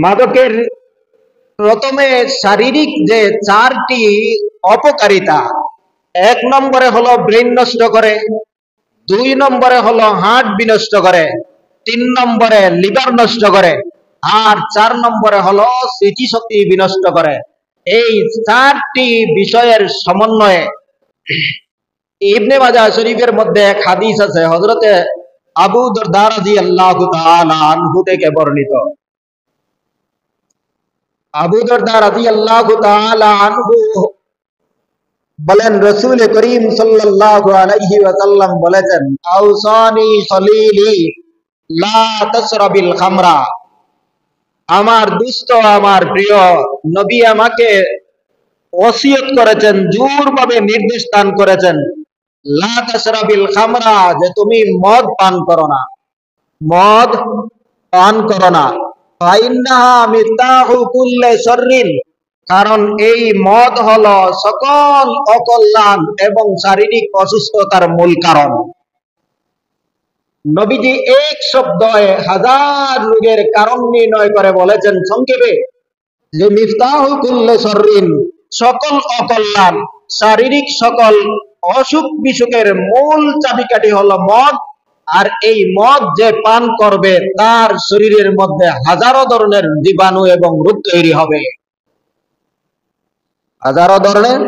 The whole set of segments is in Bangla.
মাদকের প্রথমে শারীরিক যে চারটি অপকারিতা, এক নম্বরে হলো ব্রেন নষ্ট করে, দুই নম্বরে হলো হার্ট বিনষ্ট করে, তিন নম্বরে লিভার নষ্ট করে, আর চার নম্বরে হলো স্মৃতিশক্তি বিনষ্ট করে। এই চারটি বিষয়ের সমন্বয়ে ইবনে মাজাহ শরীফের মধ্যে এক হাদিস আছে, হযরতে আবু দরদা রাদিয়াল্লাহু তাআলা আনহু থেকে বর্ণিত। আবু দরদা রাদিয়াল্লাহু তাআলা আনহু বলেন, রাসূল করিম সাল্লাল্লাহু আলাইহি ওয়াসাল্লাম বলেছেন, আউসানি খলিলি লা তাশরাবিল খামরা। আমার দুস্থ, আমার প্রিয় নবী আমাকে ওসিয়ত করেছেন, জোরভাবে নির্দেশ দান করেছেন, লা তাশরাবিল খামরা, যে তুমি মদ পান করো না, মদ পান করো না। ফাইন্নাহা মিফতাহু কুল্লি শাররিন, কারণ এই মদ হলো সকল অকল্যাণ এবং শারীরিক অসুস্থতার মূল কারণ। নবীজি এক শব্দে হাজার রোগের কারণ নির্ণয় করে বলেছেন সংক্ষেপে যে মিফতাহু কুল্লি শাররিন, সকল অকল্যাণ, শারীরিক সকল অসুখ বিসুখের মূল চাবিকাঠি হলো মদ। আর এই মদ যে পান করবে তার শরীরের মধ্যে হাজারো ধরনের জীবাণু এবং রোগ তৈরি হবে, হাজারো ধরনের।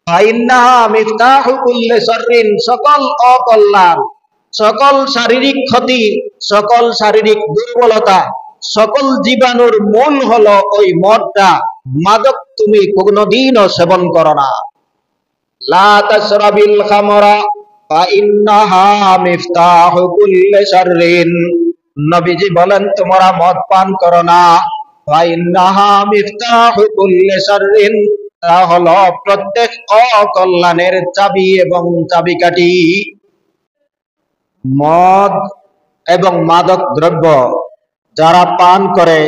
ফাইন্নাহা মিফতাহু কুল্লি শাররিন, সকল অকল্যাণ, সকল শারীরিক ক্ষতি, সকল শারীরিক দুর্বলতা, সকল জীবাণুর মূল হলো ওই মদটা। মাদক তুমি কোনোদিনও সেবন করো না। লা তাশরাবিল খামরা ফাইন্নাহা মিফতাহু কুল্লি শাররিন। নবীজি বলেন তোমরা মদ পান করো না, ফাইন্নাহা মিফতাহু কুল্লি শাররিন, তা হলো প্রত্যেক অকল্যাণের চাবি এবং চাবিকাঠি। মদ এবং মাদক দ্রব্য যারা পান করে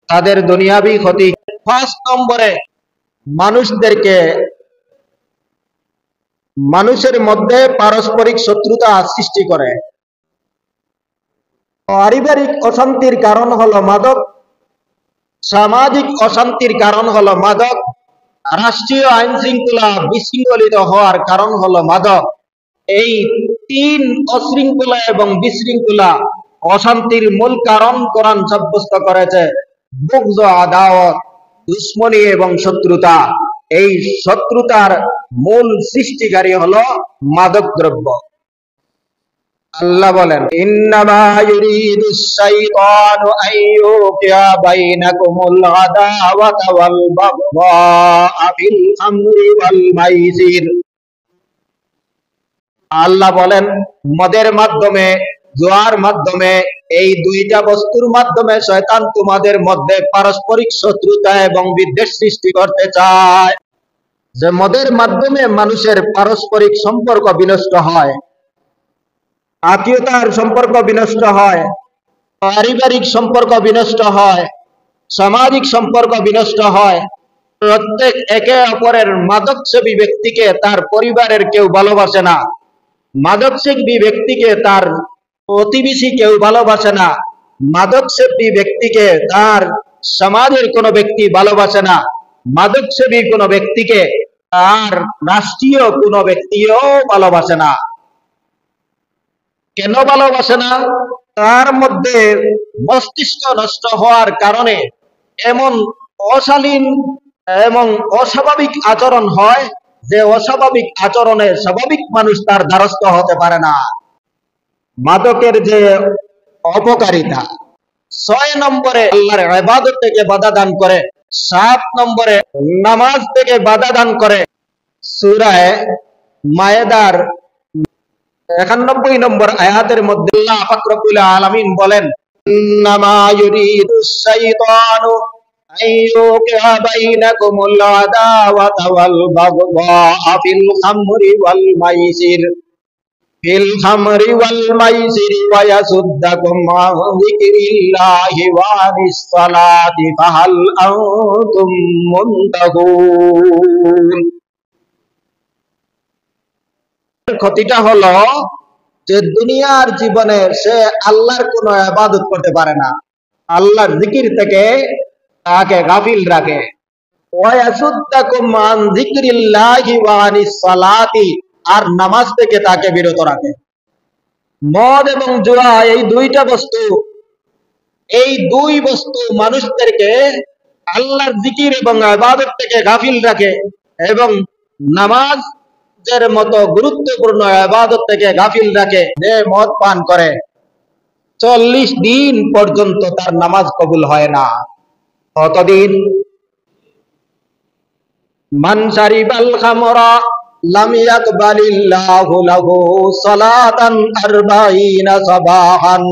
তাদের দুনিয়াবি ক্ষতি। ফার্স্ট নম্বরে মানুষের মধ্যে পারস্পরিক শত্রুতা সৃষ্টি করে। পারিবারিক অশান্তির কারণ হলো মাদক, সামাজিক অশান্তির কারণ হলো মাদক, রাষ্ট্রীয় আইন শৃঙ্খলা বিশৃঙ্খলিত হওয়ার কারণ হলো মাদক। এই তিন অশৃঙ্খলা এবং বিশৃঙ্খলা অশান্তির মূল কারণ কোরআন সাব্যস্ত করেছে বুগজ, আদাওয়াত, দুশ্মনী এবং শত্রুতা। এই শত্রুতার মূল সৃষ্টিকারী হলো মাদক দ্রব্য। আল্লাহ বলেন, ইন্নামা ইউরিদুশ শাইতানু আইয়ুকিয়া বাইনাকুমুল আদাওয়াতা ওয়াল বাগদা ফিল খামরি ওয়াল মাইসির। আল্লাহ বলেন, মদের মাধ্যমে, জুয়ার মাধ্যমে, এই দুইটা বস্তুর মাধ্যমে শয়তান তোমাদের মধ্যে পারস্পরিক শত্রুতা এবং বিদ্বেষ সৃষ্টি করতে চায়। যে মদের মাধ্যমে মানুষের পারস্পরিক সম্পর্ক বিনষ্ট হয়, আত্মীয়তার সম্পর্ক বিনষ্ট হয়, পারিবারিক সম্পর্ক বিনষ্ট হয়, সামাজিক সম্পর্ক বিনষ্ট হয়। প্রত্যেক একে অপরের মাদকসেবী ব্যক্তিকে তার পরিবারের কেউ ভালোবাসে না, মাদকসেবী ব্যক্তিকে তার প্রতিবেশী কেউ ভালোবাসে না, মাদকসেবী ব্যক্তিকে তার সমাজের কোনো ব্যক্তি ভালোবাসে না, মাদকসেবী কোনো ব্যক্তিকে তার রাষ্ট্রীয় কোনো ব্যক্তিও ভালোবাসে না। কেন ভালোবাসে না? তার মধ্যে মস্তিষ্ক নষ্ট হওয়ার কারণে এমন অশালীন এবং অস্বাভাবিক আচরণ হয় যে অস্বাভাবিক আচরণে স্বাভাবিক মানুষ তার দ্বারস্থ হতে পারে না। মাদকের যে অপকারিতা, ৬ নম্বরে আল্লাহর ইবাদত থেকে বাধা দান করে, ৭ নম্বরে নামাজ থেকে বাধা দান করে। সূরা মায়েদার ৯১ নম্বর আয়াতের মধ্যে আল্লাহ পাক রব্বুল আলামিন বলেন, ইন্নামা ইউরিদুশ শাইতানু আইয়ুকিয়া বাইনাকুমুল আদাওয়াতা ওয়াল বাগদা ফিল খামরি ওয়াল মাইসির ওয়া ইয়াসুদ্দাকুম আন যিকরিল্লাহি ওয়া আনিস সালাতি ফাহাল আনতুম মুনতাহুন। ক্ষতিটা হলো যে দুনিয়ার জীবনে সে আল্লাহর কোনো ইবাদত করতে পারে না, আল্লাহর জিকির থেকে তাকে গাফিল রাখে। ওয়ায়াসুদ্দাকুম আন যিকরিল্লাহি ওয়া আনিস সালাতি, আর নামাজ থেকে তাকে বিরত রাখে। মদ এবং জুয়া এই দুই বস্তু মানুষদেরকে আল্লাহর জিকির এবং ইবাদত থেকে গাফিল রাখে এবং নামাজের মতো গুরুত্বপূর্ণ ইবাদত থেকে গাফিল রাখে। যে মদ পান করে 40 দিন পর্যন্ত তার নামাজ কবুল হয় না। কতদিন? মান শারিবাল খামরা লাম ইয়াকবালিল্লাহু লাহু সালাতান 40 সাবাহান।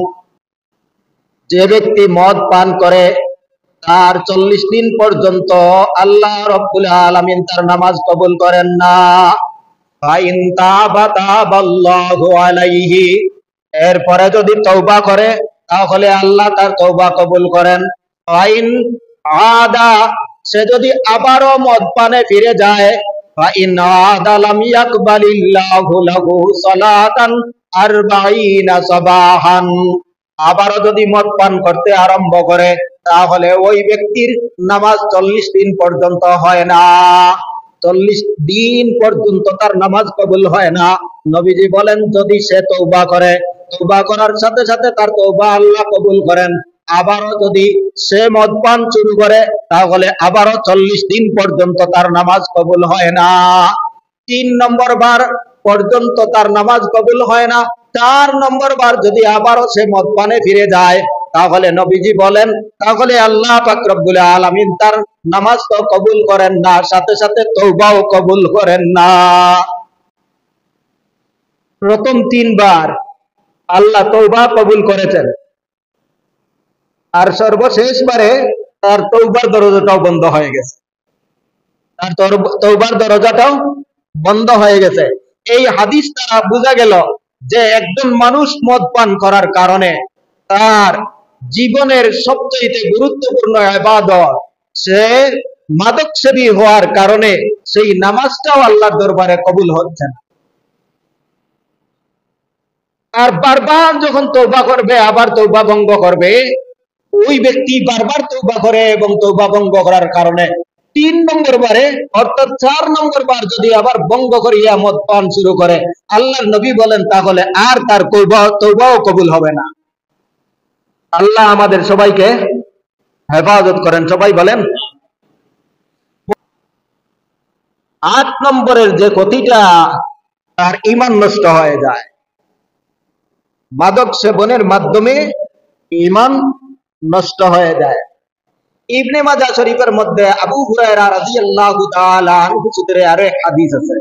যে ব্যক্তি মদ পান করে তার 40 দিন পর্যন্ত আল্লাহ রাব্বুল আলামিন তার নামাজ কবুল করেন না। ফাইন তাবা তাবাল্লাহু আলাইহি, এরপরে যদি তওবা করে তাহলে আল্লাহ তার তওবা কবুল করেন। ফাইন আদা, সে যদি আবারও মদ পানে ফিরে যায়, ফাইন আদা লাম ইয়াকবালিল্লাহু লাহু সালাতান 40 সাবাহান, আবারও যদি মদ পান করতে আরম্ভ করে তাহলে ওই ব্যক্তির নামাজ 40 দিন পর্যন্ত হয় না। 40 দিন পর্যন্ত তার নামাজ কবুল হয় না। নবীজি বলেন যদি সে তওবা করে, তওবা করার সাথে সাথে তার তওবা আল্লাহ কবুল করেন। আবারও যদি সে মদ পান শুরু করে তাহলে আবারও 40 দিন পর্যন্ত তার নামাজ কবুল হয় না। 3 নম্বর বার পর্যন্ত তার নামাজ কবুল হয় না। 4 নম্বর বার যদি আবারও সে মদ পানে ফিরে যায় তাহলে নবীজি বলেন তাহলে আল্লাহ পাক রব্বুল আলামিন তার নামাজ তো কবুল করেন না, সাথে সাথে তওবাও কবুল করেন না। প্রথম 3 বার আল্লাহ তওবা কবুল করেছেন, আর সর্বশেষ বারে তার তওবার দরজাটাও বন্ধ হয়ে গেছে। তার তওবার দরজাটাও বন্ধ হয়ে গেছে। এই হাদিস দ্বারা বোঝা গেল যে একজন মানুষ মদ পান করার কারণে তার জীবনের সবচেয়ে গুরুত্বপূর্ণ ইবাদত, সে মাদক সেবী হওয়ার কারণে সেই নামাজটাও আল্লাহর দরবারে কবুল হচ্ছে না। আর বারবার যখন তওবা করবে আবার তওবা ভঙ্গ করবে, ওই ব্যক্তি বারবার তওবা করে এবং তওবা ভঙ্গ করার কারণে 3 নম্বর বারে অর্থাৎ 4 নম্বর বার যদি আবার ভঙ্গ করিয়া মদ পান শুরু করে, আল্লাহর নবী বলেন তাহলে আর তার তওবাও কবুল হবে না। আল্লাহ আমাদের সবাইকে হেফাজত করেন, সবাই বলেন। 8 নম্বরের যে ক্ষতিটা, তার ঈমান নষ্ট হয়ে যায়। মাদক সেবনের মাধ্যমে ঈমান নষ্ট হয়ে যায়। ইবনে মাজাহ শরীফের মধ্যে আবু হুরায়রা রাদিয়াল্লাহু তাআলা আনহু সূত্রে আরো এক হাদিস আছে।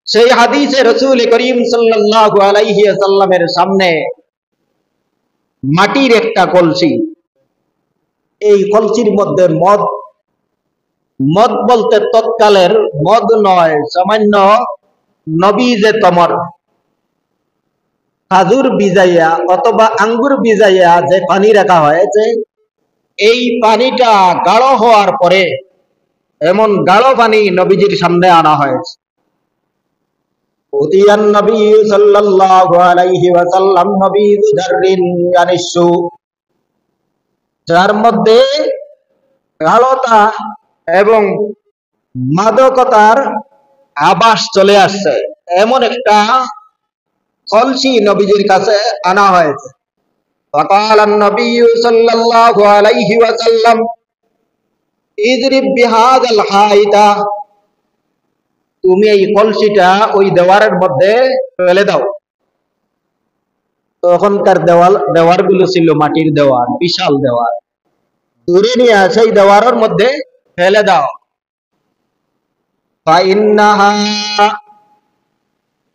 সেই হাদিসে রাসূল করিম সাল্লাল্লাহু আলাইহি ওয়াসাল্লামের সামনে মাটির একটা কলসি, এই কলসির মধ্যে মদ বলতে তৎকালের মদ নয়, সামান্য নবীজে তমর, খাজুর ভিজাইয়া অথবা আঙ্গুর ভিজাইয়া যে পানি রাখা হয়েছে, এই পানিটা গাঢ় হওয়ার পরে এমন গাঢ় পানি নবীজির সামনে আনা হয়েছে। উতিয়ান নবী সাল্লাল্লাহু আলাইহি ওয়াসাল্লাম নবীজু দাররিন ইয়ানিসু, যার মধ্যে গাঢ়তা এবং মাদকতার আভাস চলে আসছে, এমন একটা কলসি নবীজির কাছে আনা হয়েছে। ফাকাল নবী সাল্লাল্লাহু আলাইহি ওয়াসাল্লাম ইদরিব বিহাযাল হাইতা, তুমি এই কলসিটা ওই দেওয়ারের মধ্যে ফেলে দাও। তখনকার দেওয়ারগুলো ছিল মাটির দেওয়ার, বিশাল দেওয়ার। দূরে নিয়ে সেই দেওয়ারের মধ্যে ফেলে দাও।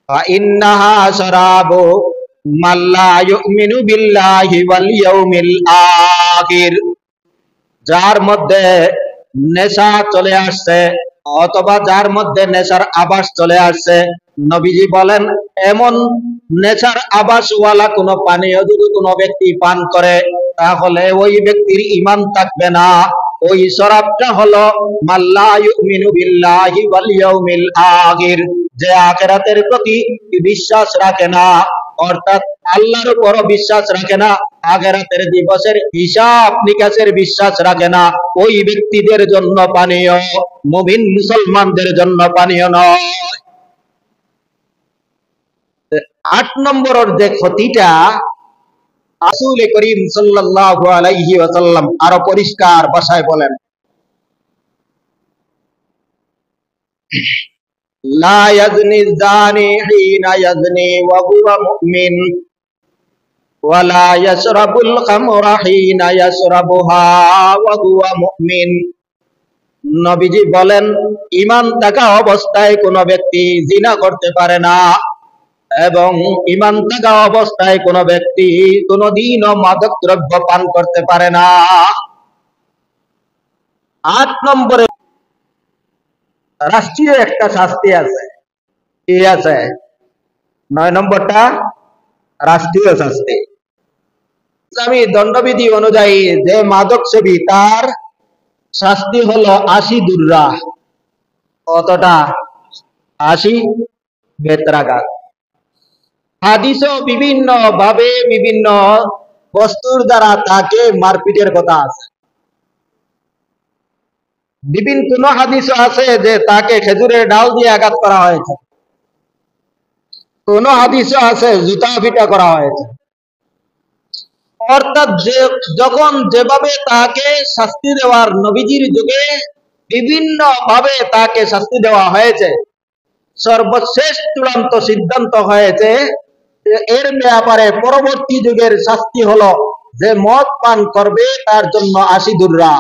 ফাইন্নাহা শারাবু মান লা ইউমিনু বিল্লাহি ওয়াল ইয়াউমিল আখির, যার মধ্যে নেশা চলে আসছে অথবা যার মধ্যে নেশার আভাস চলে আসছে, নবীজি বলেন এমন নেশার আভাসওয়ালা কোন পানীয় যদি কোনো ব্যক্তি পান করে তাহলে ওই ব্যক্তির ঈমান থাকবে না। ওই শরাবটা হলো মান লা ইউমিনু বিল্লাহি ওয়াল ইয়াউমিল আখির, যে আখিরাতের প্রতি বিশ্বাস রাখে না, অর্থাৎ আল্লাহর উপর বিশ্বাস রাখে না, আখিরাতের দিবসের হিসাব নিকাশের বিশ্বাস রাখে না, ওই ব্যক্তিদের জন্য পানীয়, মুমিন মুসলমানদের জন্য পানীয় নয়। 8 নম্বরের যে ক্ষতিটা রাসূল করিম সাল্লাল্লাহু আলাইহি ওয়াসাল্লাম আরো পরিষ্কার ভাষায় বলেন, লা ইয়াজনি জানি হিনা ইয়াজনি ওয়া হুয়া মুমিন ওয়া লা ইয়াশরাবুল খামরা হিনা ইয়াশরাবুহা ওয়া হুয়া মুমিন। নবীজি বলেন, ঈমান থাকা অবস্থায় কোন ব্যক্তি জিনা করতে পারে না, এবং ঈমান থাকা অবস্থায় কোন ব্যক্তি কোনদিনও মাদক দ্রব্য পান করতে পারে না। 8 নম্বরে রাষ্ট্রীয় একটা শাস্তি আছে, কি আছে? 9 নম্বরটা রাষ্ট্রীয় শাস্তি। ইসলামী দণ্ডবিধি অনুযায়ী যে মাদক সেবী তার শাস্তি হলো 80 দুররা। কতটা? 80 বেত্রাঘাত। হাদিসও বিভিন্ন ভাবে বিভিন্ন বস্তুর দ্বারা তাকে মারপিটের কথা আছে। বিভিন্ন কোন হাদিসও আছে যে তাকে খেজুরের ডাল দিয়ে আঘাত করা হয়েছে, কোন হাদিসও আছে জুতা পিটা করা হয়েছে। অর্থাৎ যখন যেভাবে তাকে শাস্তি দেওয়ার নবীজির যুগে বিভিন্ন ভাবে তাকে শাস্তি দেওয়া হয়েছে, সর্বশেষ চূড়ান্ত সিদ্ধান্ত হয়েছে এর ব্যাপারে পরবর্তী যুগের শাস্তি হলো যে মদ পান করবে তার জন্য 80 দুররা।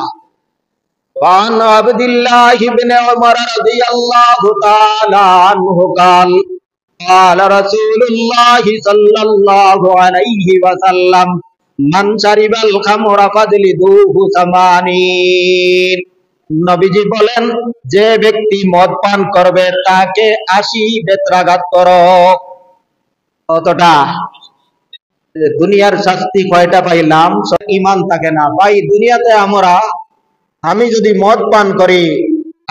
وعن عبد الله بن عمر رضي الله تعالى عنه قال قال رسول الله صلى الله عليه وسلم من شرب الخمر فاجلدوه 80। নবীজি বলেন, যে ব্যক্তি মদ পান করবে তাকে 80 বেত্রাঘাত করো। কতটা? দুনিয়ার শাস্তি কয়টা পাইলাম? ঈমান থাকে না ভাই। দুনিয়াতে আমি যদি মদ পান করি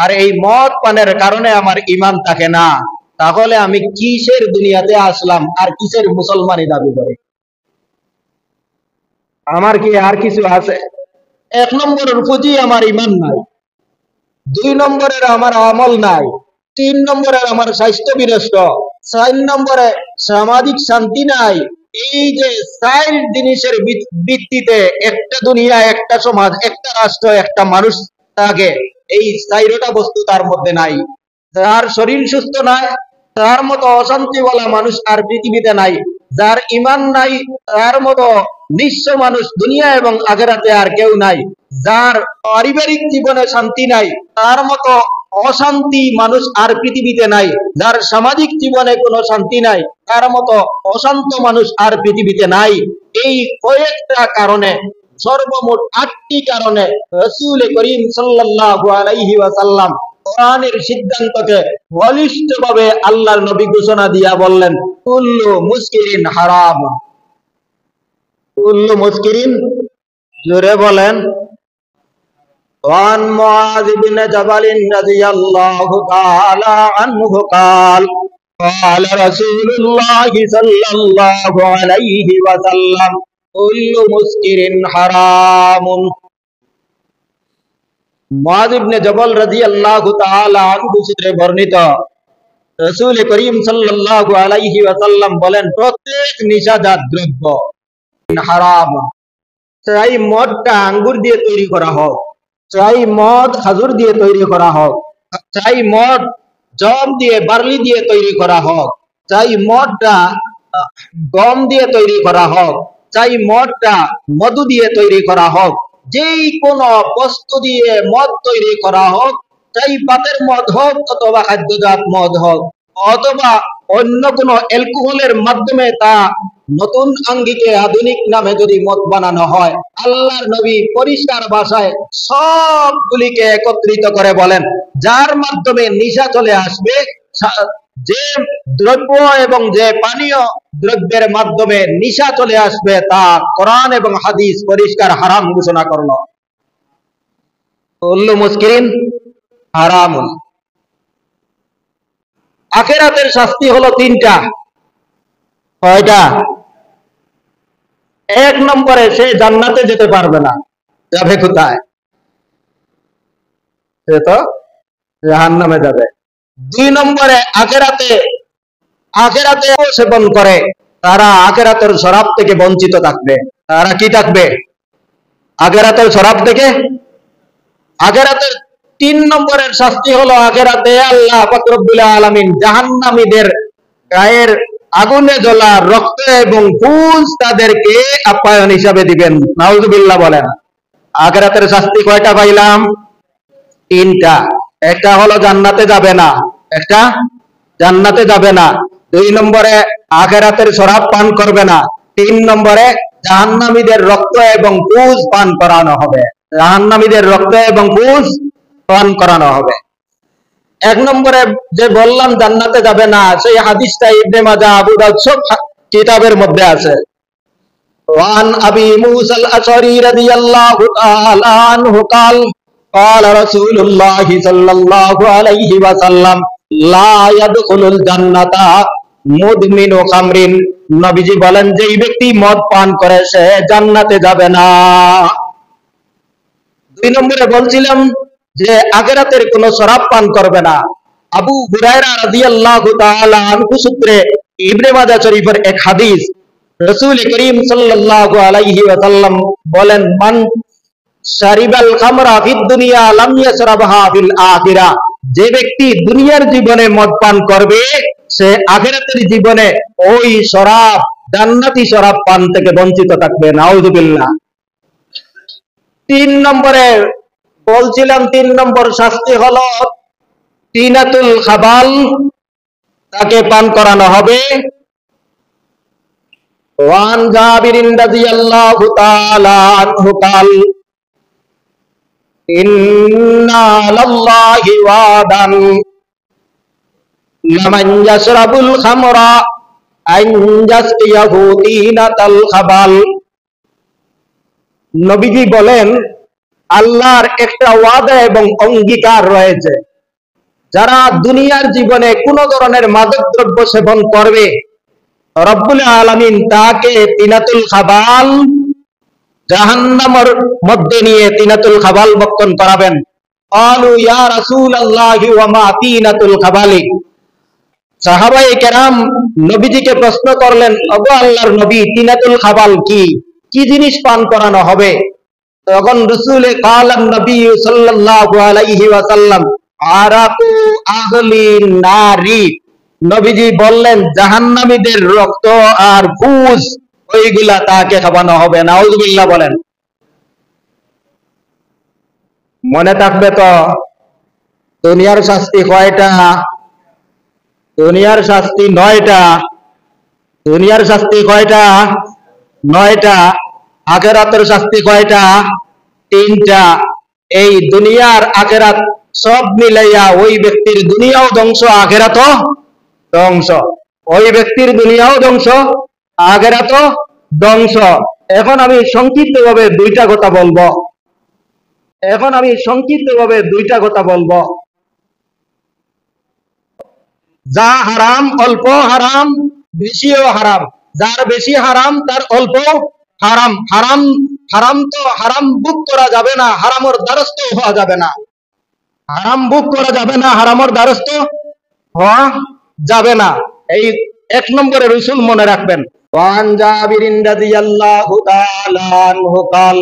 আর এই মদ পানের কারণে আমার ঈমান থাকে না, তাহলে আমি কিসের দুনিয়াতে আসলাম আর কিসের মুসলমানি দাবি করি? আমার কি আর কিছু আছে? 1 নম্বরের পুঁজি আমার ঈমান নাই, 2 নম্বরের আমার আমল নাই, 3 নম্বরের আমার স্বাস্থ্য বিনষ্ট, 4 নম্বরে সামাজিক শান্তি নাই। এই যে 4 জিনিসের ভিত্তিতে একটা দুনিয়া, একটা সমাজ, একটা রাষ্ট্র, একটা মানুষ থাকে, এই 4টা বস্তু তার মধ্যে নাই। যার শরীর সুস্থ নাই তার মতো অশান্তিওয়ালা মানুষ আর পৃথিবীতে নাই। যার ঈমান নাই তার মতো নিঃস্ব মানুষ দুনিয়া এবং আখিরাতে আর কেউ নাই। যার পারিবারিক জীবনে শান্তি নাই তার মতো অশান্তি মানুষ আর পৃথিবীতে নাই। যার সামাজিক জীবনে কোনো শান্তি নাই তার মতো অশান্ত মানুষ আর পৃথিবীতে নাই। এই কয়েকটা কারণে, সর্বমোট 8টি কারণে রাসূল করিম সাল্লাল্লাহু আলাইহি ওয়াসাল্লাম কোরআনের সিদ্ধান্তকে বলিষ্ঠভাবে আল্লাহর নবী ঘোষণা দিয়া বললেন, কুল্লু মুসকিরিন হারাম। কুল্লু মুসকিরিন, জোরে বলেন। وعن معاذ بن جبل رضي الله تعالى عنه قال قال رسول الله صلى الله عليه وسلم كل مسكر حرام। মুআয ইবনে জবল রাদিয়াল্লাহু তাআলা আনহু থেকে বর্ণিত, রাসূল করিম সাল্লাল্লাহু আলাইহি ওয়াসাল্লাম বলেন, প্রত্যেক নিশাজাত দ্রব্য হারাম। চাই মদটা আঙ্গুর দিয়ে তৈরি করা হোক, চাই মদ খাজুর দিয়ে তৈরি করা হোক, চাই মদ জব দিয়ে বার্লি দিয়ে তৈরি করা হোক, চাই মদটা গম দিয়ে তৈরি করা হোক, চাই মদটা মধু দিয়ে তৈরি করা হোক, যেই কোন বস্তু দিয়ে মদ তৈরি করা হোক, চাই পাতের মদ হোক অথবা খাদ্যজাত মদ হোক অথবা অন্য কোন অ্যালকোহলের মাধ্যমে তা নতুন আঙ্গিকে আধুনিক নামে যদি মদ বানানো হয়, আল্লাহর নবী পরিষ্কার ভাষায় সবগুলিকে একত্রিত করে বলেন, যার মাধ্যমে নেশা চলে আসবে, যে দ্রব্য এবং যে পানীয় দ্রব্যের মাধ্যমে নেশা চলে আসবে তা কোরআন এবং হাদিস পরিষ্কার হারাম ঘোষণা করলো। কুল্লু মুসকিরিন হারামুন। আখিরাতের শাস্তি হলো 3টা। কয়টা? এক নম্বরে সে জান্নাতে যেতে পারবে না, যাবে কোথায়? সে তো জাহান্নামে যাবে। দুই নম্বরে আখেরাতে সেবন করে তারা আখেরাতের শরাব থেকে বঞ্চিত থাকবে। তারা কি থাকবে? আখেরাতের শরাব থেকে। আখেরাতের তিন নম্বরের শাস্তি হলো আখেরাতে আল্লাহ পাক রব্বুল আলামিন জাহান্নামীদের গায়ের আগুনে জ্বলা রক্ত এবং পুঁজ তাদেরকে আপ্যায়ন হিসাবে দিবেন। নাউজুবিল্লাহ বলেন। আখেরাতের শাস্তি কয়টা পাইলাম? তিনটা। একটা হলো জান্নাতে যাবে না, একটা জান্নাতে যাবে না। দুই নম্বরে আখেরাতের শরাব পান করবে না। তিন নম্বরে জাহান্নামীদের রক্ত এবং পুঁজ পান করানো হবে। জাহান্নামীদের রক্ত এবং পুঁজ পান করানো হবে। এক নম্বরে যে বললাম জান্নাতে যাবে না, সেই হাদিসটা ইবনে মাজাহ, আবু দাউদ সব কিতাবের মধ্যে আছে। ওয়ান আবি মুসা আল-আশআরী রাদিয়াল্লাহু তাআলা আনহু قال قال رسول الله صلى الله عليه وسلم لا يدخل الجنة মুদমিনু খামরিন। নবীজি বলেন যে এই ব্যক্তি মদ পান করে সে জান্নাতে যাবে না। দুই নম্বরে বলছিলাম যে আখিরাতের কোনো শরাব পান করবে না। আবু হুরায়রা রাদিয়াল্লাহু তাআলা আনহু সূত্রে ইবনে মাজাহ শরীফের এক হাদিস, রাসূল করিম সাল্লাল্লাহু আলাইহি ওয়াসাল্লাম বলেন, মান শারিবাল খামরা ফিদ দুনিয়া লাম ইয়াশরাবহা ফিল আখিরাহ। যে ব্যক্তি দুনিয়ার জীবনে মদ পান করবে সে আখিরাতের জীবনে ওই শরাব, জান্নাতি শরাব পান থেকে বঞ্চিত থাকবে। নাউযুবিল্লাহ। তিন নম্বরে বলছিলাম, তিন নম্বর শাস্তি হলো তিনাতুল খাবাল, তাকে পান করানো হবে। ওয়ান জাবিরিন রাদিয়াল্লাহু তাআলা আনহু قال ইন্না লাল্লাহি ওয়াদান লামান ইয়াশরাবুল খামরা আন ইয়াসকিয়াহু তিনাতাল খাবাল। নবীজি বলেন আল্লাহর একটা ওয়াদা এবং অঙ্গীকার রয়েছে, যারা দুনিয়ার জীবনে কোন ধরনের মাদক দ্রব্য সেবন করবে রব্বুল আলামিন তাকে তিনাতুল খাবাল, জাহান্নামের মধ্যে নিয়ে তিনাতুল খাবাল ভক্ষণ করাবেন। ক্বালু ইয়া রাসূলুল্লাহি ওয়া মা তিনাতুল খাবালি। সাহাবায়ে কেরাম নবীজিকে প্রশ্ন করলেন, ওগো আল্লাহর নবী, তিনাতুল খাবাল কি? কি জিনিস পান করানো হবে? তখন রাসূল কালান নবী সাল্লাল্লাহু আলাইহি ওয়াসাল্লাম আরাকু আহলিন নারি। নবীজি বললেন জাহান্নামীদের রক্ত আর পুঁজ, ওইগুলা তাকে খাওয়ানো হবে। নাউযুবিল্লাহ বলেন। মনে থাকবে তো দুনিয়ার শাস্তি কয়টা? দুনিয়ার শাস্তি 9টা। দুনিয়ার শাস্তি কয়টা? 9টা। আখিরাতের শাস্তি কয়টা? 3টা। এই দুনিয়ার আখিরাত সব মিলাইয়া ওই ব্যক্তির দুনিয়াও ধ্বংস, আখিরাতও ধ্বংস। ওই ব্যক্তির দুনিয়াও ধ্বংস, আখিরাতও ধ্বংস। এখন আমি সংক্ষিপ্তভাবে দুইটা কথা বলবো। যা হারাম, অল্প হারাম, বেশিও হারাম। যার বেশি হারাম তার অল্প হারাম। হারাম তো হারাম ভোগ করা যাবে না, হারামের দ্বারস্থ হওয়া যাবে না। হারাম ভোগ করা যাবে না, হারামের দ্বারস্থ হওয়া যাবে না। এই এক নম্বরে রাসূল মনে রাখবেন। ওয়ান জাবিরিন রাদিয়াল্লাহু তাআলা আনহু قال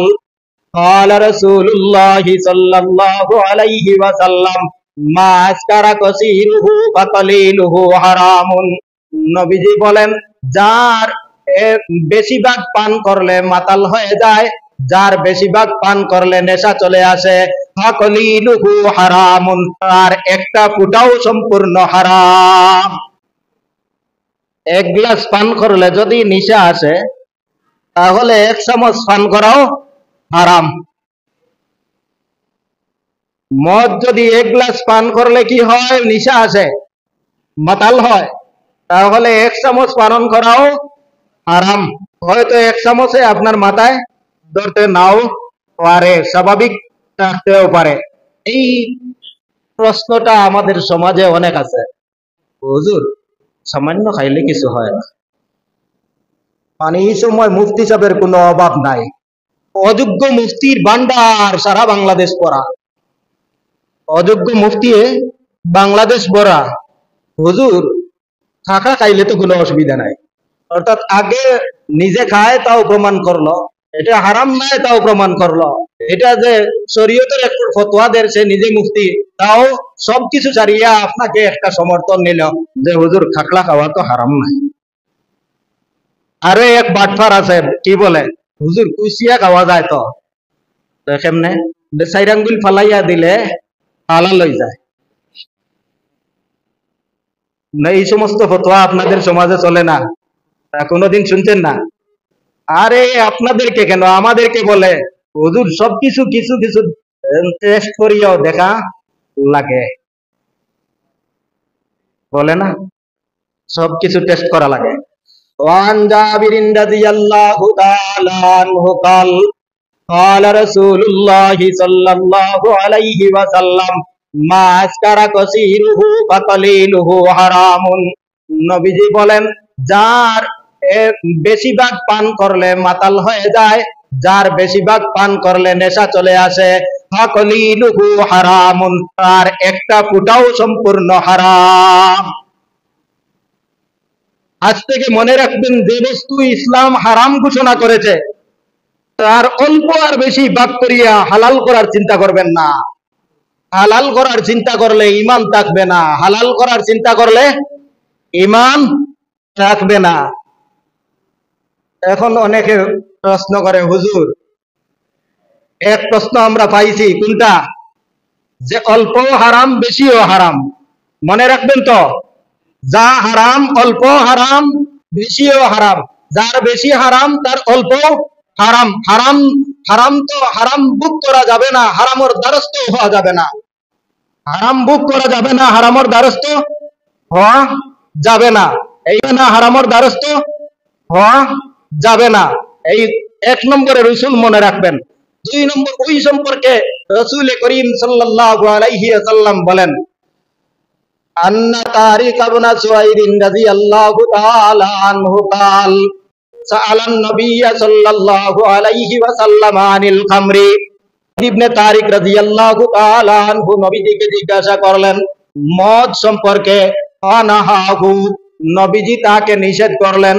قال رسول الله صلى الله عليه وسلم মা আসকারা কাসীরুহু ফাকালিলুহু হারামুন। নবীজি বলেন যার বেশিরভাগ পান করলে মাতাল হয়ে যায়, যার বেশিরভাগ পান করলে নেশা চলে আসে, ফাকালিলুহু হারামুন, আর একটা ফুটাও সম্পূর্ণ হারাম। এক গ্লাস পান করলে যদি নেশা আসে তাহলে 1 চামচ পান করাও হারাম। মদ যদি 1 গ্লাস পান করলে কি হয়? নেশা আসে, মাতাল হয়, তাহলে 1 চামচ পান করাও হারাম। হয়তো 1 চামচে আপনার মাথায় ধরতে নাও পারে, স্বাভাবিক থাকতেও পারে। এই প্রশ্নটা আমাদের সমাজে অনেক আছে, হুজুর সামান্য খাইলে কিছু হয় না, মানে এই সময় মুফতি সাহেবের কোনো অভাব নাই, অযোগ্য মুফতির ভান্ডার সারা বাংলাদেশ পড়া, অযোগ্য মুফতি বাংলাদেশ ভরা। হুজুর খাখা খাইলে তো কোনো অসুবিধা নাই, অর্থাৎ আগে নিজে খায় তাও প্রমাণ করলো, এটা হারাম নাই তাও প্রমাণ করলো, এটা যে শরীয়তের একটু ফতোয়া দেয় সে নিজে মুফতি, তাও সবকিছু ছাড়িয়া আপনাকে একটা সমর্থন নিল যে হুজুর খাকলা খাওয়া তো হারাম নাই। আরে এক বাটফার আছে, কি বলে হুজুর কুচিয়া খাওয়া যায় তো কেমনে, চার আঙ্গুল ফালাইয়া দিলে হালাল হয়ে যায় না। এই সমস্ত ফতোয়া আপনাদের সমাজে চলে না, কোনোদিন শুনছেন না? আরে আপনাদেরকে কেন, আমাদেরকে বলে হুজুর সবকিছু কিছু কিছু টেস্ট করিয়াও দেখা লাগে, বলে না সবকিছু টেস্ট করা লাগে। ওয়ান জাবিরিন রাদিয়াল্লাহু তাআলা আনহু قال قال رسول الله صلى الله عليه وسلم মা আসকারা কাসীরুহু ফাকালিলুহু হারামুন। নবীজি বলেন যার বেশিরভাগ পান করলে মাতাল হয়ে যায়, যার বেশিরভাগ পান করলে নেশা চলে আসে, ফাকালিলুহু হারামুন, তার একটা ফুটাও সম্পূর্ণ হারাম। আজ থেকে মনে রাখবেন যে বস্তু ইসলাম হারাম ঘোষণা করেছে তার অল্প আর বেশি ভাগ করিয়া হালাল করার চিন্তা করবেন না। হালাল করার চিন্তা করলে ঈমান থাকবে না, হালাল করার চিন্তা করলে ঈমান থাকবে না। এখন অনেকে প্রশ্ন করে হুজুর, এক প্রশ্ন আমরা পাইছি কোনটা, যে অল্প হারাম বেশিও হারাম। মনে রাখবেন তো, যা হারাম অল্প হারাম বেশিও হারাম, যার বেশি হারাম তার অল্প হারাম। হারাম হারাম তো হারাম ভোগ করা যাবে না, হারামের দ্বারস্থ হওয়া যাবে না, হারাম ভোগ করা যাবে না, হারামের দ্বারস্থ হওয়া যাবে না, এই না হারামের দ্বারস্থ হওয়া যাবে না। এই এক নম্বরে রসুল মনে রাখবেন। দুই নম্বর, ওই সম্পর্কে রসুল করিম সাল্লাল্লাহু আলাইহি ওয়াসাল্লাম বলেন আন্না তারিক ইবনে সুয়াইদ রাদিয়াল্লাহু তাআলা আনহু قال سأل النبي صلى الله عليه وسلم عن الخمر। ইবনে তারিক রাদিয়াল্লাহু তাআলা আনহু নবীজিকে জিজ্ঞাসা করলেন মদ সম্পর্কে, আনাহাহু, নবীজি তাকে নিষেধ করলেন।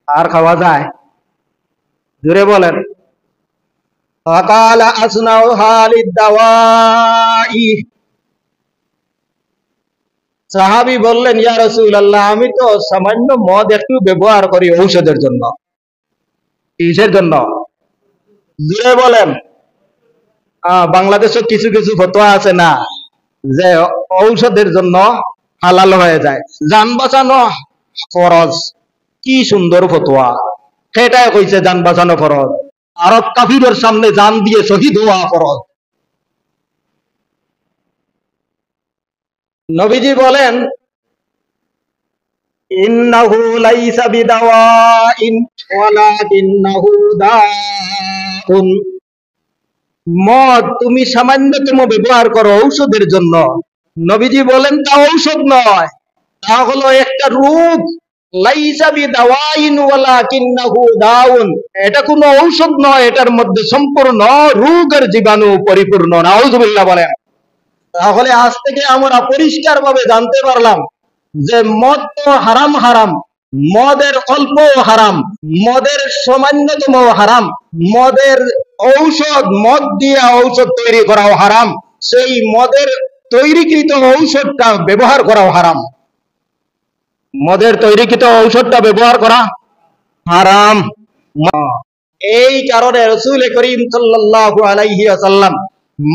আর খাওয়া যায়? জোরে বলেন। ফাকালা আসনাউহা লিদ-দাওয়াই, সাহাবী বললেন ইয়া রাসূলুল্লাহ, আমি তো সামান্য মদ একটু ব্যবহার করি ঔষধের জন্য। কিসের জন্য? জোরে বলেন। বাংলাদেশে কিছু কিছু ফতোয়া আছে না যে ঔষধের জন্য হালাল হয়ে যায়, জান বাঁচানো ফরজ। কি সুন্দর ফতোয়া, সেটাই কইছে জান বাঁচানো ফরজ, আরব কাফিরের সামনে জান দিয়ে শহীদ হওয়া ফরজ। নবীজি বলেন ইন্নাহু লাইসা বিদাওয়াইন ওয়ালাকিন্নাহু দাউন। মদ তুমি সামান্যতম ব্যবহার করো ঔষধের জন্য, নবীজি বলেন তা ঔষধ নয়, তা হলো একটা রোগ। লাইসা বিদাওয়াইন ওয়ালাকিন্নাহু দাউন, এটা কোনো ঔষধ নয়, এটার মধ্যে সম্পূর্ণ রোগের জীবাণু পরিপূর্ণ। নাউযুবিল্লাহ বলেন। তাহলে আজ থেকে আমরা পরিষ্কার ভাবে জানতে পারলাম যে মদ তো হারাম, হারাম মদের অল্প হারাম, মদের সামান্যতম হারাম, মদের ঔষধ, মদ দিয়ে ঔষধ তৈরি করাও হারাম, সেই মদের তৈরিকৃত ঔষধটা ব্যবহার করাও হারাম। মদের তৈরিকৃত ঔষধটা ব্যবহার করা হারাম। এই কারণে রাসূল করিম সাল্লাল্লাহু আলাইহি ওয়াসাল্লাম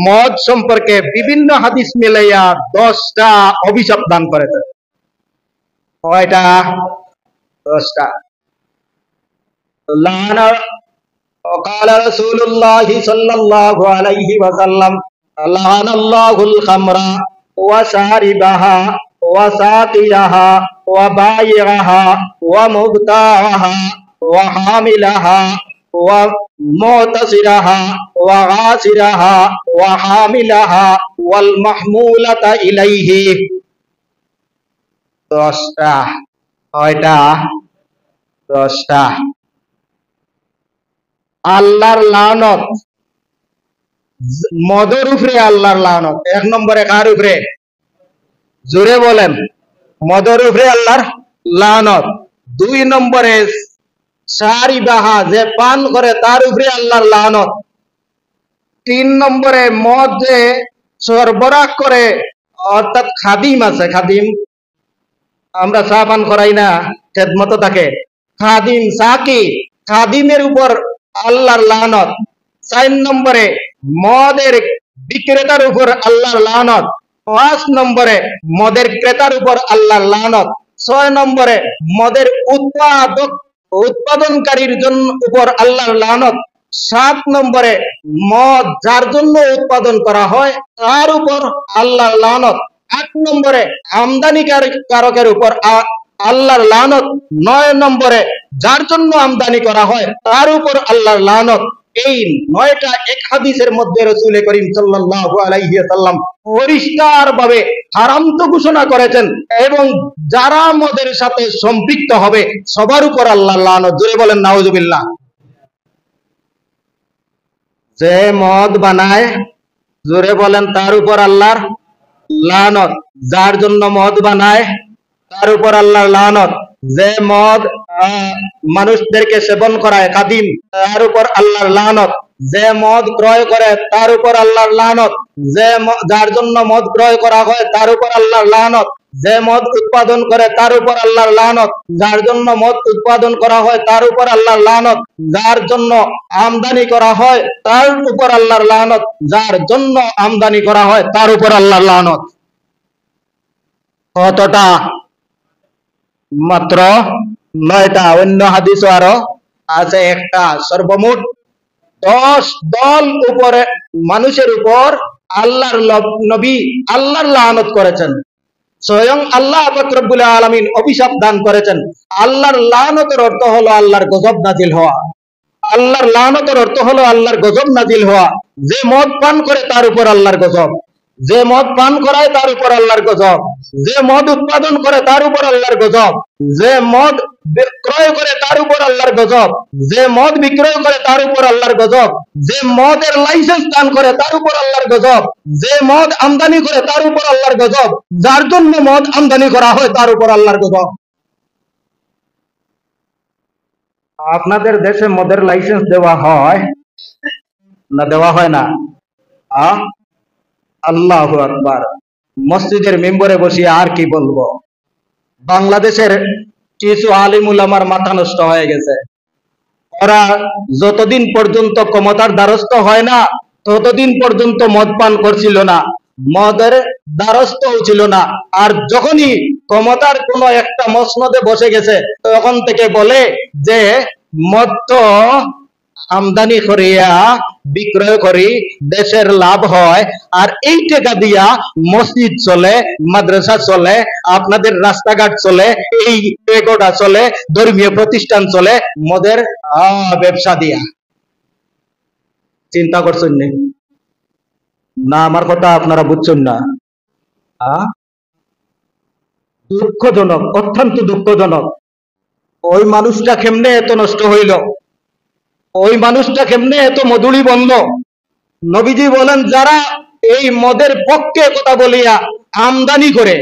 মদ সম্পর্কে বিভিন্ন হাদিস মিলাইয়া 10টা অভিশাপ দান করেছেন। কয়টা? 10টা। লানা وقال رسول الله صلى الله عليه وسلم لعن الله الخمر وشاربها وساقيها وبائعها ومبتاعها وحاملها ومعتصرها وغاسرها وحاملها والمحمولة إليه। 10টা। কয়টা? 10টা। আল্লাহর লানত, মদের উপরে আল্লাহর লানত। 1 নম্বরে কার উপরে? জোরে বলেন। মদের উপরে আল্লাহর লানত। 2 নম্বরে সারি বাহা, যে পান করে তার উপরে আল্লাহর লানত। 3 নম্বরে মদ যে সরবরাহ করে, অর্থাৎ খাদিম আছে, খাদিম, আমরা চা পান করাই না, খেদমত থাকে, খাদিম সাকি, খাদিমের উপর আল্লাহর লানত। 4 নম্বরে মদের বিক্রেতার উপর আল্লাহর লানত। 5 নম্বরে মদের ক্রেতার উপর আল্লাহর লানত। 6 নম্বরে মদের উৎপাদনকারীর জন্য উপর আল্লাহর লানত। 7 নম্বরে মদ যার জন্য উৎপাদন করা হয় তার উপর আল্লাহর লানত। 8 নম্বরে আমদানিকারকের উপর আল্লাহর লানত। 9 নম্বরে যার জন্য আমদানি করা হয় তার উপর আল্লাহর লানত। এই 9টা এক হাদিসের মধ্যে রাসূল করিম সাল্লাল্লাহু আলাইহি ওয়াসাল্লাম পরিষ্কার ভাবে হারাম তো ঘোষণা করেছেন, এবং যারা মদের সাথে সম্পৃক্ত হবে সবার উপর আল্লাহর লানত। জোরে বলেন নাউজুবিল্লাহ। যে মদ বানায়, জোরে বলেন, তার উপর আল্লাহর লানত। যার জন্য মদ বানায় তার উপর আল্লাহর লানত। যে মদ মানুষদেরকে সেবন করায়, খাদিম, তার উপর আল্লাহর লানত। যে মদ ক্রয় করে তার উপর আল্লাহর লানত। যার জন্য মদ ক্রয় করা হয় তার উপর আল্লাহর লানত। যে মদ উৎপাদন করে তার উপর আল্লাহর লানত। যার জন্য মদ উৎপাদন করা হয় তার উপর আল্লাহর লানত। যার জন্য আমদানি করা হয় তার উপর আল্লাহর লানত। যার জন্য আমদানি করা হয় তার উপর আল্লাহর লানত। কতটা? মাত্র 9টা। অন্য হাদিসও আরো আছে একটা। সর্বমোট 10 দল উপরে মানুষের উপর আল্লাহর নবী আল্লাহর লানত করেছেন। স্বয়ং আল্লাহ পাক রব্বুল আলামিন অভিশাপ দান করেছেন। আল্লাহর লানতের অর্থ হলো আল্লাহর গজব নাজিল হওয়া। আল্লাহর লানতের অর্থ হলো আল্লাহর গজব নাজিল হওয়া। যে মদ পান করে তার উপর আল্লাহর গজব। যে মদ পান করায় তার উপর আল্লাহর গজব। যে মদ উৎপাদন করে তার উপর আল্লাহর গজব। যে মদ ক্রয় করে তার উপর আল্লাহর গজব। যে মদ বিক্রয় করে তার উপর আল্লাহর গজব। যে মদের লাইসেন্স দান করে তার উপর আল্লাহর গজব। যে মদ আমদানি করে তার উপর আল্লাহর গজব। যার জন্য মদ আমদানি করা হয় তার উপর আল্লাহর গজব। আপনাদের দেশে মদের লাইসেন্স দেওয়া হয় না দেওয়া হয় না? আল্লাহু আকবার। মসজিদের মেম্বরে বসে আর কি বলবো। বাংলাদেশের কিছু আলিম উলামার মাথা নষ্ট হয়ে গেছে। ওরা যতদিন পর্যন্ত ক্ষমতার দ্বারস্থ হয় না ততদিন পর্যন্ত মদ পান করছিল না, মদের দ্বারস্থও ছিল না। আর যখনই ক্ষমতার কোনো একটা মসনদে বসে গেছে তখন থেকে বলে যে মদ তো আমদানি করিয়া বিক্রয় করি, দেশের লাভ হয়, আর এই টাকা দিয়া মসজিদ চলে, মাদ্রাসা চলে, আপনাদের রাস্তাঘাট চলে, এই পেগোডা চলে, ধর্মীয় প্রতিষ্ঠান চলে মদের ব্যবসা দিয়া। চিন্তা করছেন না? আমার কথা আপনারা বুঝছেন না? দুঃখজনক, অত্যন্ত দুঃখজনক। ওই মানুষটা কেমনে এত নষ্ট হইল? ওই মানুষটা কেমনে এত মধুরী বন্ধ? নবীজি বলেন, যারা এই মদের পক্ষে কথা বলিয়া আমদানি করে,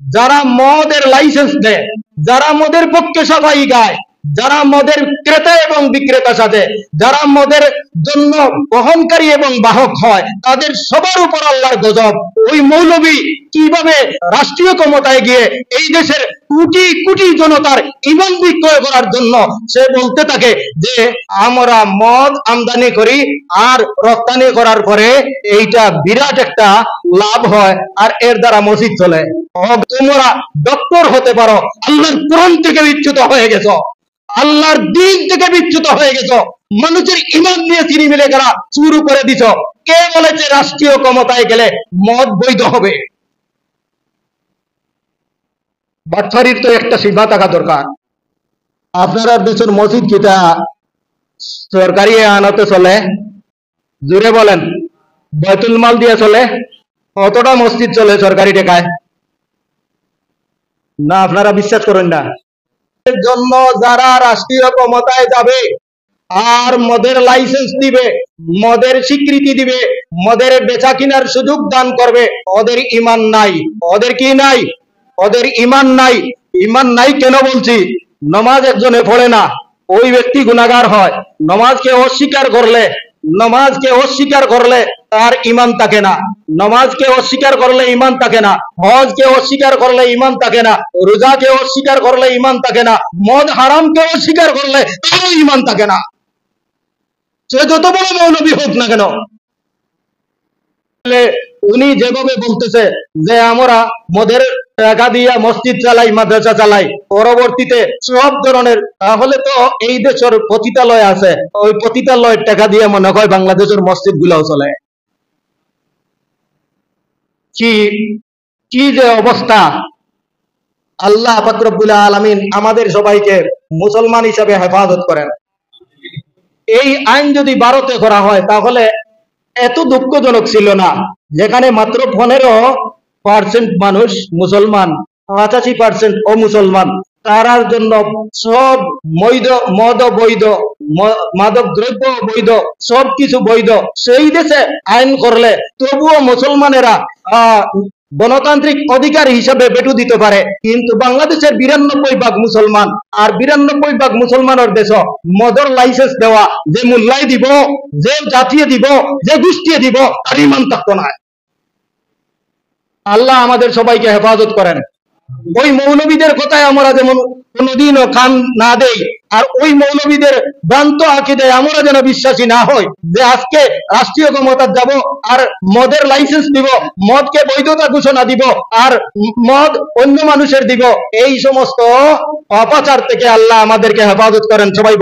যারা মদের লাইসেন্স দেয়, যারা মদের পক্ষে সবাই গায়, যারা মদের ক্রেতা এবং বিক্রেতা সাথে, যারা মদের জন্য বহনকারী এবং বাহক হয়, তাদের সবার উপর আল্লাহর গজব। ওই মৌলবী কিভাবে রাষ্ট্রীয় ক্ষমতায় গিয়ে এই দেশের কোটি কোটি জনতার ঈমান বিক্রয় করার জন্য সে বলতে থাকে যে আমরা মদ আমদানি করি আর রপ্তানি করার পরে এইটা বিরাট একটা লাভ হয় আর এর দ্বারা মসজিদ চলে। তোমরা ডক্টর হতে পারো, আল্লাহর কোরআন থেকে বিচ্যুত হয়ে গেছো, আল্লাহর দিন থেকে বিচ্যুত হয়ে গেছো, মানুষের ঈমান নিয়ে চিনিমিলে করা শুরু করে দিছো। কে বলেছে রাষ্ট্রীয় ক্ষমতায় গেলে মদ বৈধ হবে? বাচ্চারির তো একটা সীমা থাকা দরকার। আপনারা দেশের মসজিদ কিটা সরকারি আনাতে চলে? জুড়ে বলেন। বাইতুল মাল দিয়ে চলে? কতটা মসজিদ চলে সরকারি টাকায়? না, আপনারা বিশ্বাস করেন না? জন্য যারা রাষ্ট্রীয় ক্ষমতায় যাবে আর মদের লাইসেন্স দিবে, মদের স্বীকৃতি দিবে, মদের বেচা কিনার সুযোগ দান করবে, ওদের ঈমান নাই। ওদের কি নাই? ওদের ঈমান নাই। ঈমান নাই কেন বলছি? নামাজ একজনে পড়ে না, ওই ব্যক্তি গুনাহগার হয়। নামাজকে অস্বীকার করলে তার ঈমান থাকে না। নামাজকে অস্বীকার করলে ঈমান থাকে না। হজকে অস্বীকার করলে ঈমান থাকে না। রোজাকে অস্বীকার করলে ঈমান থাকে না। মদ হারামকে অস্বীকার করলে তারও ঈমান থাকে না। সে যত বড় মৌলবী হোক না কেন। উনি যেভাবে বলতেছে যে আমরা মদের টাকা দিয়া মসজিদ চালাই, মাদ্রাসা চালাই, পরবর্তীতে সব ধরনের, তাহলে তো এই দেশের পতিতালয় আছে, ওই পতিতালয়ের টাকা দিয়ে মনে হয় বাংলাদেশের মসজিদ গুলাও চলে। কি কি যে অবস্থা! আল্লাহ পাক রব্বুল আলামিন আমাদের সবাইকে মুসলমান হিসাবে হেফাজত করেন। এই আইন যদি ভারতে করা হয় তাহলে এত দুঃখজনক ছিল না, যেখানে মাত্র 15% মানুষ মুসলমান, 85% অমুসলমান। তারার জন্য সব মদ বৈধ, মাদক দ্রব্য বৈধ, সবকিছু বৈধ। সেই দেশে আইন করলে তবুও মুসলমানেরা গণতান্ত্রিক অধিকার হিসাবে বেটু দিতে পারে। কিন্তু বাংলাদেশের 92% মুসলমান, আর 92% মুসলমানের দেশ মদর লাইসেন্স দেওয়া, যে মূল্যাই দিব, যে জাতিয়ে দিব, যে গোষ্ঠীয়ে দিব, তার ঈমান থাকতো না। আল্লাহ আমাদের সবাইকে হেফাজত করেন। ওই মৌলবীদের কথায় আমরা যেমন কোনোদিনও কান না দেই, আর ওই মৌলবীদের ভ্রান্ত আকীদায় আমরা যেন বিশ্বাসী না হই যে আজকে রাষ্ট্রীয় ক্ষমতা যাব আর মদের লাইসেন্স দিব, মদকে বৈধতা ঘোষণা দিব, আর মদ অন্য মানুষের দিব। এই সমস্ত অপাচার থেকে আল্লাহ আমাদেরকে হেফাজত করেন। সবাই